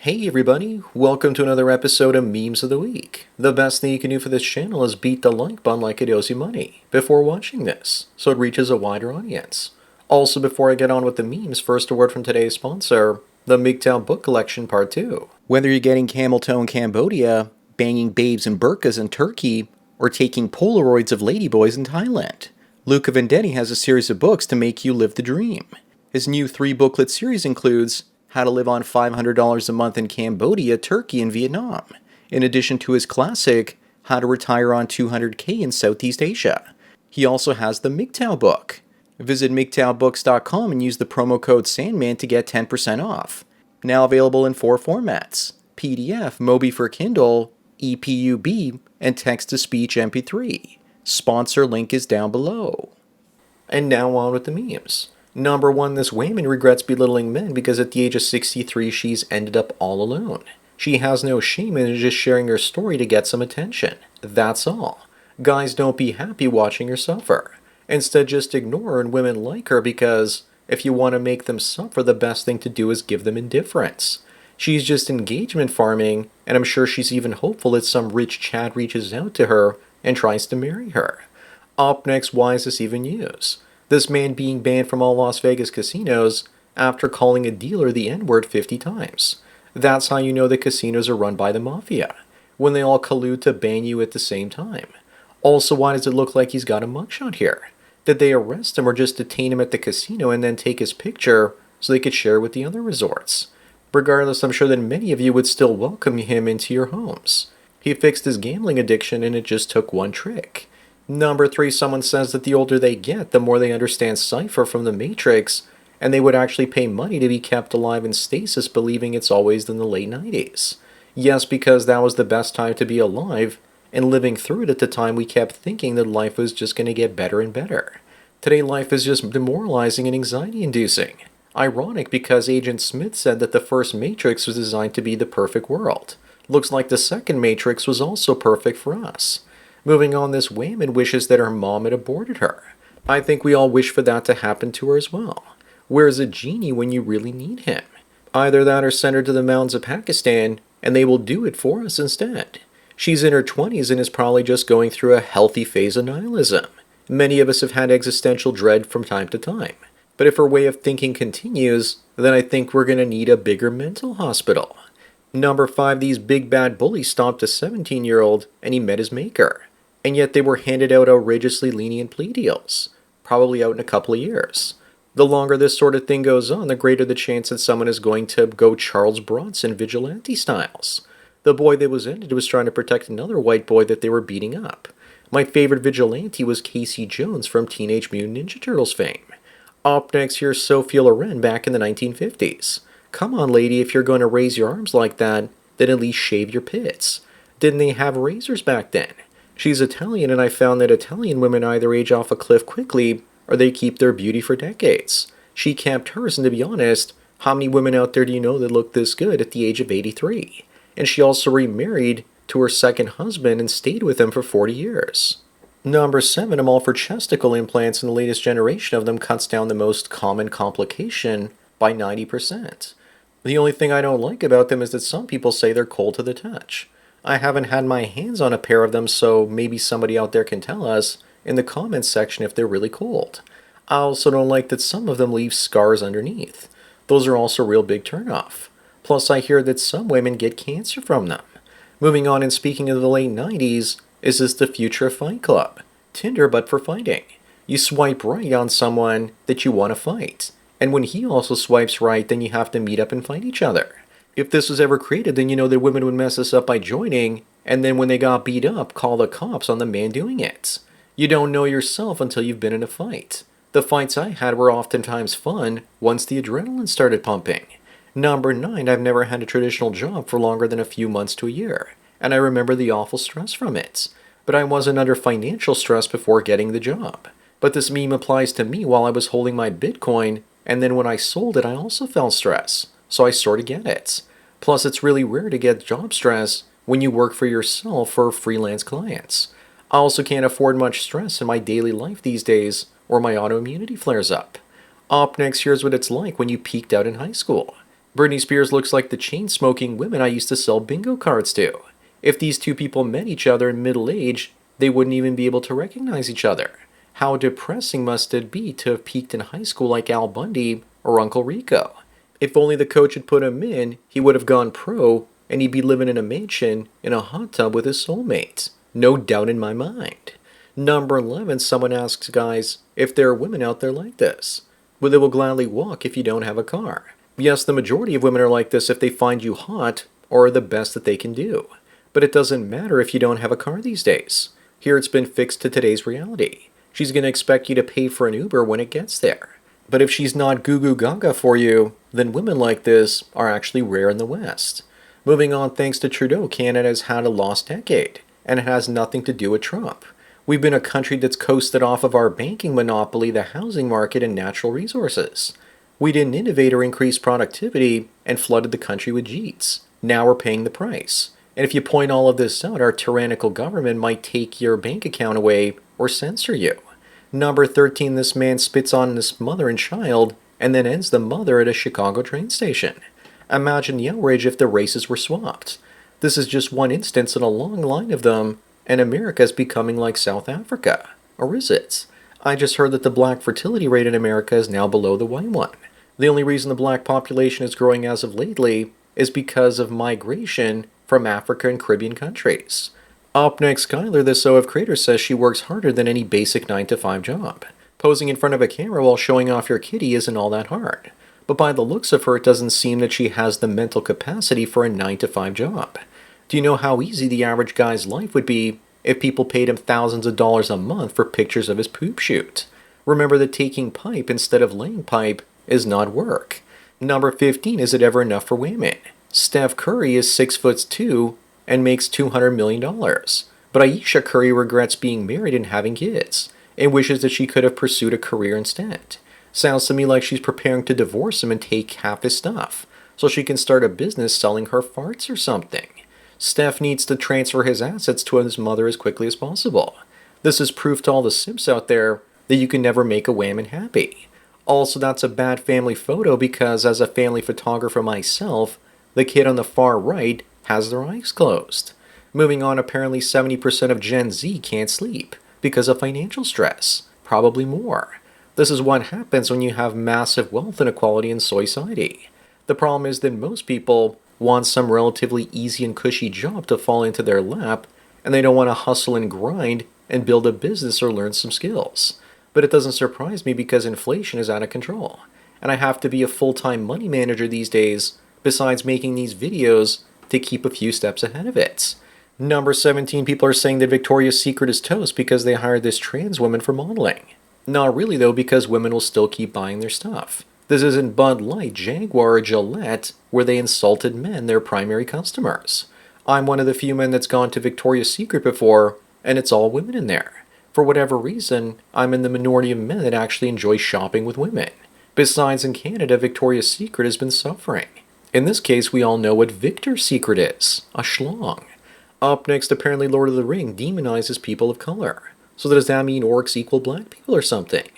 Hey everybody, welcome to another episode of Memes of the Week. The best thing you can do for this channel is beat the like button like it owes you money before watching this, so it reaches a wider audience. Also, before I get on with the memes, first a word from today's sponsor, the MGTOW Book Collection Part 2. Whether you're getting camel toe in Cambodia, banging babes in burqas in Turkey, or taking Polaroids of ladyboys in Thailand, Luca Vendetti has a series of books to make you live the dream. His new 3-booklet series includes How to Live on $500 a Month in Cambodia, Turkey, and Vietnam, in addition to his classic How to Retire on $200K in Southeast Asia. He also has the MGTOW book. Visit MGTOWbooks.com and use the promo code SANDMAN to get 10% off. Now available in 4 formats: PDF, Mobi for Kindle, EPUB, and text-to-speech MP3. Sponsor link is down below. And now on with the memes. Number 1, this woman regrets belittling men because at the age of 63 she's ended up all alone. She has no shame and is just sharing her story to get some attention. That's all. Guys, don't be happy watching her suffer. Instead, just ignore her, and women like her because if you want to make them suffer, the best thing to do is give them indifference. She's just engagement farming, and I'm sure she's even hopeful that some rich Chad reaches out to her and tries to marry her. Up next, why is this even news? This man being banned from all Las Vegas casinos after calling a dealer the N-word 50 times. That's how you know the casinos are run by the mafia, when they all collude to ban you at the same time. Also, why does it look like he's got a mugshot here? Did they arrest him or just detain him at the casino and then take his picture so they could share with the other resorts? Regardless, I'm sure that many of you would still welcome him into your homes. He fixed his gambling addiction and it just took one trick. Number 3, someone says that the older they get, the more they understand Cypher from the Matrix, and they would actually pay money to be kept alive in stasis, believing it's always in the late 90s. Yes, because that was the best time to be alive, and living through it at the time we kept thinking that life was just going to get better and better. Today life is just demoralizing and anxiety-inducing. Ironic because Agent Smith said that the first Matrix was designed to be the perfect world. Looks like the second Matrix was also perfect for us. Moving on, this woman wishes that her mom had aborted her. I think we all wish for that to happen to her as well. Where's a genie when you really need him? Either that or send her to the mountains of Pakistan, and they will do it for us instead. She's in her 20s and is probably just going through a healthy phase of nihilism. Many of us have had existential dread from time to time. But if her way of thinking continues, then I think we're going to need a bigger mental hospital. Number 5, these big bad bullies stopped a 17-year-old and he met his maker. And yet they were handed out outrageously lenient plea deals, probably out in a couple of years. The longer this sort of thing goes on, the greater the chance that someone is going to go Charles Bronson vigilante styles. The boy that was ended was trying to protect another white boy that they were beating up. My favorite vigilante was Casey Jones from Teenage Mutant Ninja Turtles fame. Up next, here's Sophia Loren back in the 1950s. Come on, lady, if you're going to raise your arms like that, then at least shave your pits. Didn't they have razors back then? She's Italian, and I found that Italian women either age off a cliff quickly or they keep their beauty for decades. She kept hers, and to be honest, how many women out there do you know that look this good at the age of 83? And she also remarried to her second husband and stayed with him for 40 years. Number 7, I'm all for chesticle implants, and the latest generation of them cuts down the most common complication by 90%. The only thing I don't like about them is that some people say they're cold to the touch. I haven't had my hands on a pair of them, so maybe somebody out there can tell us in the comments section if they're really cold. I also don't like that some of them leave scars underneath. Those are also a real big turnoff. Plus, I hear that some women get cancer from them. Moving on, and speaking of the late 90s, is this the future of Fight Club? Tinder, but for fighting. You swipe right on someone that you want to fight. And when he also swipes right, then you have to meet up and fight each other. If this was ever created, then you know that women would mess us up by joining, and then when they got beat up, call the cops on the man doing it. You don't know yourself until you've been in a fight. The fights I had were oftentimes fun once the adrenaline started pumping. Number 9, I've never had a traditional job for longer than a few months to a year, and I remember the awful stress from it. But I wasn't under financial stress before getting the job. But this meme applies to me while I was holding my Bitcoin, and then when I sold it, I also felt stress. So I sort of get it. Plus, it's really rare to get job stress when you work for yourself for freelance clients. I also can't afford much stress in my daily life these days, or my autoimmunity flares up. Up next, here's what it's like when you peaked out in high school. Britney Spears looks like the chain smoking women I used to sell bingo cards to. If these two people met each other in middle age, they wouldn't even be able to recognize each other. How depressing must it be to have peaked in high school like Al Bundy or Uncle Rico? If only the coach had put him in, he would have gone pro and he'd be living in a mansion in a hot tub with his soulmates. No doubt in my mind. Number 11, someone asks guys if there are women out there like this. Well, they will gladly walk if you don't have a car. Yes, the majority of women are like this if they find you hot or are the best that they can do. But it doesn't matter if you don't have a car these days. Here it's been fixed to today's reality. She's going to expect you to pay for an Uber when it gets there. But if she's not goo goo gaga for you, then women like this are actually rare in the West. Moving on, thanks to Trudeau, Canada has had a lost decade, and it has nothing to do with Trump. We've been a country that's coasted off of our banking monopoly, the housing market, and natural resources. We didn't innovate or increase productivity and flooded the country with JEETs. Now we're paying the price. And if you point all of this out, our tyrannical government might take your bank account away or censor you. Number 13, this man spits on his mother and child and then ends the mother at a Chicago train station. Imagine the outrage if the races were swapped. This is just one instance in a long line of them, and America is becoming like South Africa. Or is it? I just heard that the black fertility rate in America is now below the white one. The only reason the black population is growing as of lately is because of migration from Africa and Caribbean countries. Up next, Skylar, the SOF creator, says she works harder than any basic 9-to-5 job. Posing in front of a camera while showing off your kitty isn't all that hard. But by the looks of her, it doesn't seem that she has the mental capacity for a 9-to-5 job. Do you know how easy the average guy's life would be if people paid him thousands of dollars a month for pictures of his poop shoot? Remember that taking pipe instead of laying pipe is not work. Number 15, is it ever enough for women? Steph Curry is 6'2" and makes $200 million. But Ayesha Curry regrets being married and having kids, and wishes that she could have pursued a career instead. Sounds to me like she's preparing to divorce him and take half his stuff, so she can start a business selling her farts or something. Steph needs to transfer his assets to his mother as quickly as possible. This is proof to all the simps out there that you can never make a woman happy. Also, that's a bad family photo because as a family photographer myself, the kid on the far right has their eyes closed. Moving on, apparently 70% of Gen Z can't sleep because of financial stress, probably more. This is what happens when you have massive wealth inequality in society. The problem is that most people want some relatively easy and cushy job to fall into their lap, and they don't want to hustle and grind and build a business or learn some skills. But it doesn't surprise me because inflation is out of control, and I have to be a full-time money manager these days, besides making these videos to keep a few steps ahead of it. Number 17, people are saying that Victoria's Secret is toast because they hired this trans woman for modeling. Not really though, because women will still keep buying their stuff. This isn't Bud Light, Jaguar, or Gillette, where they insulted men, their primary customers. I'm one of the few men that's gone to Victoria's Secret before, and it's all women in there. For whatever reason, I'm in the minority of men that actually enjoy shopping with women. Besides, in Canada, Victoria's Secret has been suffering. In this case, we all know what Victor's Secret is, a schlong. Up next, apparently Lord of the Ring demonizes people of color. So does that mean orcs equal black people or something?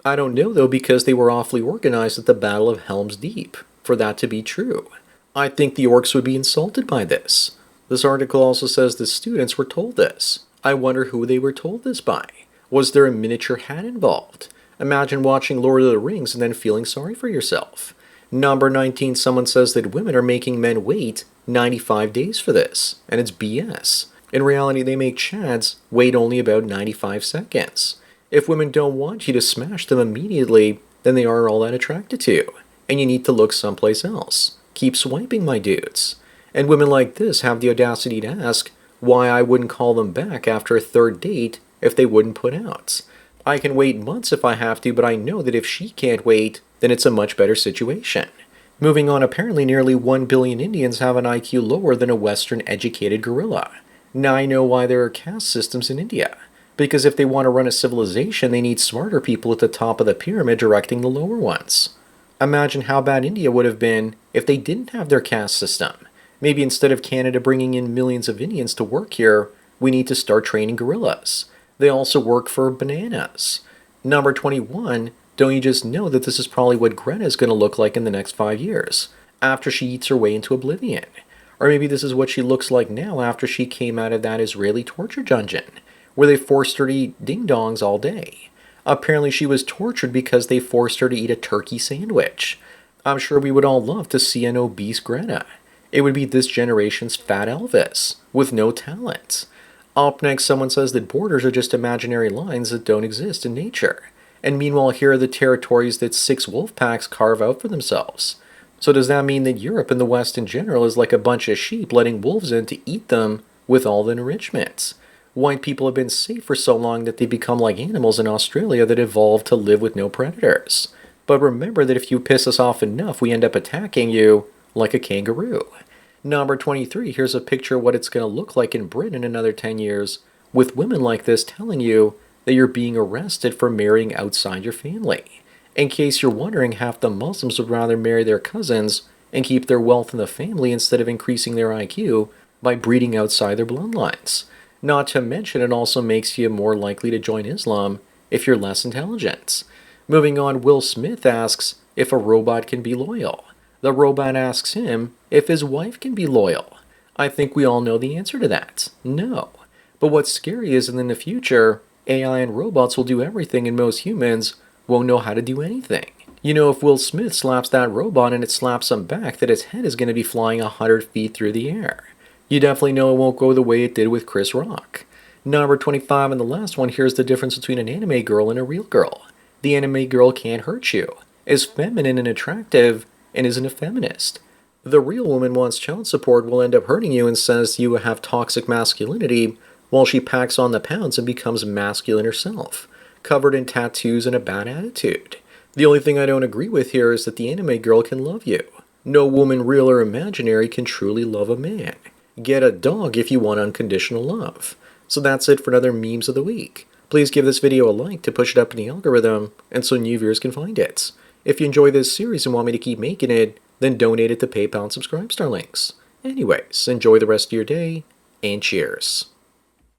I don't know though, because they were awfully organized at the Battle of Helm's Deep for that to be true. I think the orcs would be insulted by this. This article also says the students were told this. I wonder who they were told this by. Was there a miniature hat involved? Imagine watching Lord of the Rings and then feeling sorry for yourself. Number 19, someone says that women are making men wait 95 days for this, and it's BS. In reality, they make chads wait only about 95 seconds. If women don't want you to smash them immediately, then they aren't all that attracted to you, and you need to look someplace else. Keep swiping, my dudes. And women like this have the audacity to ask why I wouldn't call them back after a third date if they wouldn't put out. I can wait months if I have to, but I know that if she can't wait, then it's a much better situation. Moving on, apparently nearly 1 billion Indians have an IQ lower than a Western-educated gorilla. Now I know why there are caste systems in India. Because if they want to run a civilization, they need smarter people at the top of the pyramid directing the lower ones. Imagine how bad India would have been if they didn't have their caste system. Maybe instead of Canada bringing in millions of Indians to work here, we need to start training gorillas. They also work for bananas. Number 21, don't you just know that this is probably what Greta is going to look like in the next 5 years? after she eats her way into oblivion. Or maybe this is what she looks like now after she came out of that Israeli torture dungeon, where they forced her to eat ding-dongs all day. Apparently she was tortured because they forced her to eat a turkey sandwich. I'm sure we would all love to see an obese Greta. It would be this generation's Fat Elvis, with no talent. Up next, someone says that borders are just imaginary lines that don't exist in nature. And meanwhile, here are the territories that 6 wolf packs carve out for themselves. So does that mean that Europe and the West in general is like a bunch of sheep letting wolves in to eat them with all the enrichments? White people have been safe for so long that they become like animals in Australia that evolved to live with no predators. But remember that if you piss us off enough, we end up attacking you like a kangaroo. Number 23, here's a picture of what it's going to look like in Britain in another 10 years, with women like this telling you that you're being arrested for marrying outside your family. In case you're wondering, half the Muslims would rather marry their cousins and keep their wealth in the family instead of increasing their IQ by breeding outside their bloodlines. Not to mention, it also makes you more likely to join Islam if you're less intelligent. Moving on, Will Smith asks if a robot can be loyal. The robot asks him if his wife can be loyal. I think we all know the answer to that. No. But what's scary is that in the future, AI and robots will do everything and most humans won't know how to do anything. You know, if Will Smith slaps that robot and it slaps him back, that his head is going to be flying 100 feet through the air. You definitely know it won't go the way it did with Chris Rock. Number 25 and the last one, here's the difference between an anime girl and a real girl. The anime girl can't hurt you, is feminine and attractive, and isn't a feminist. The real woman wants child support, will end up hurting you and says you have toxic masculinity while she packs on the pounds and becomes masculine herself, covered in tattoos and a bad attitude. The only thing I don't agree with here is that the anime girl can love you. No woman, real or imaginary, can truly love a man. Get a dog if you want unconditional love. So that's it for another Memes of the Week. Please give this video a like to push it up in the algorithm and so new viewers can find it. If you enjoy this series and want me to keep making it, then donate it to PayPal and Subscribestar links. Anyways, enjoy the rest of your day, and cheers.